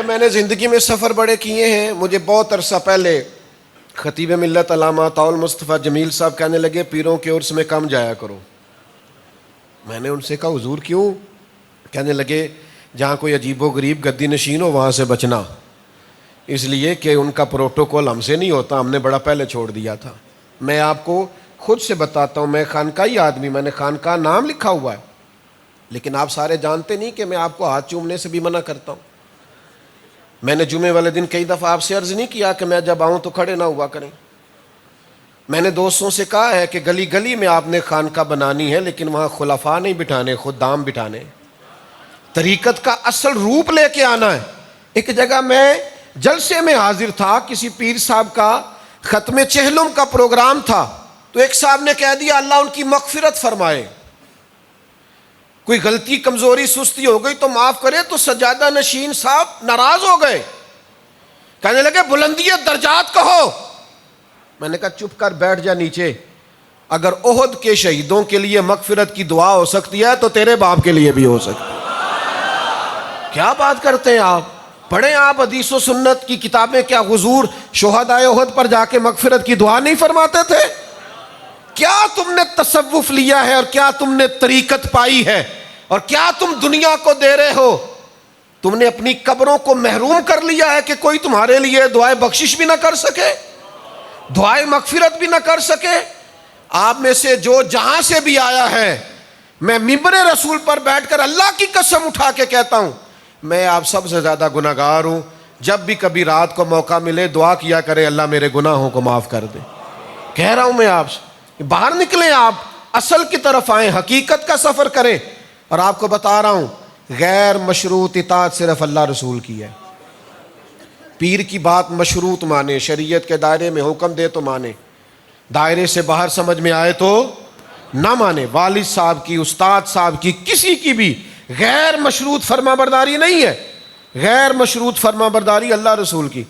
کہ میں نے زندگی میں سفر بڑے کیے ہیں. مجھے بہت عرصہ پہلے خطیب ملت علامہ عطاء المصطفیٰ جمیل صاحب کہنے لگے پیروں کے عرس میں کم جایا کرو. میں نے ان سے کہا حضور کیوں؟ کہنے لگے جہاں کوئی عجیب و غریب گدی نشین ہو وہاں سے بچنا، اس لیے کہ ان کا پروٹوکول ہم سے نہیں ہوتا، ہم نے بڑا پہلے چھوڑ دیا تھا. میں آپ کو خود سے بتاتا ہوں، میں خانقاہی آدمی، میں نے خانقاہ نام لکھا ہوا ہے، لیکن آپ سارے جانتے نہیں کہ میں آپ کو ہاتھ چومنے سے بھی منع کرتا ہوں. میں نے جمعے والے دن کئی دفعہ آپ سے عرض نہیں کیا کہ میں جب آؤں تو کھڑے نہ ہوا کریں. میں نے دوستوں سے کہا ہے کہ گلی گلی میں آپ نے خانقاہ بنانی ہے، لیکن وہاں خلفاء نہیں بٹھانے، خدام بٹھانے. طریقت کا اصل روپ لے کے آنا ہے. ایک جگہ میں جلسے میں حاضر تھا، کسی پیر صاحب کا ختم چہلم کا پروگرام تھا، تو ایک صاحب نے کہہ دیا اللہ ان کی مغفرت فرمائے. کوئی غلطی کمزوری سستی ہو گئی تو معاف کرے، تو سجادہ نشین صاحب ناراض ہو گئے، کہنے لگے بلندی درجات کہو. میں نے کہا چپ کر بیٹھ جا نیچے. اگر احد کے شہیدوں کے لیے مغفرت کی دعا ہو سکتی ہے تو تیرے باپ کے لیے بھی ہو سکتی ہے. کیا بات کرتے ہیں آپ؟ پڑھیں آپ حدیث و سنت کی کتابیں. کیا حضور شہدائے احد پر جا کے مغفرت کی دعا نہیں فرماتے تھے؟ کیا تم نے تصوف لیا ہے اور کیا تم نے طریقت پائی ہے اور کیا تم دنیا کو دے رہے ہو؟ تم نے اپنی قبروں کو محروم کر لیا ہے کہ کوئی تمہارے لیے دعائے بخشش بھی نہ کر سکے، دعائے مغفرت بھی نہ کر سکے. آپ میں سے جو جہاں سے بھی آیا ہے، میں منبر رسول پر بیٹھ کر اللہ کی قسم اٹھا کے کہتا ہوں میں آپ سب سے زیادہ گناہگار ہوں. جب بھی کبھی رات کو موقع ملے دعا کیا کرے اللہ میرے گناہوں کو معاف کر دے. کہہ رہا ہوں میں آپ سے، باہر نکلیں، آپ اصل کی طرف آئیں، حقیقت کا سفر کریں. اور آپ کو بتا رہا ہوں غیر مشروط اطاعت صرف اللہ رسول کی ہے. پیر کی بات مشروط مانے، شریعت کے دائرے میں حکم دے تو مانے، دائرے سے باہر سمجھ میں آئے تو نہ مانے. والد صاحب کی، استاد صاحب کی، کسی کی بھی غیر مشروط فرما برداری نہیں ہے. غیر مشروط فرما برداری اللہ رسول کی.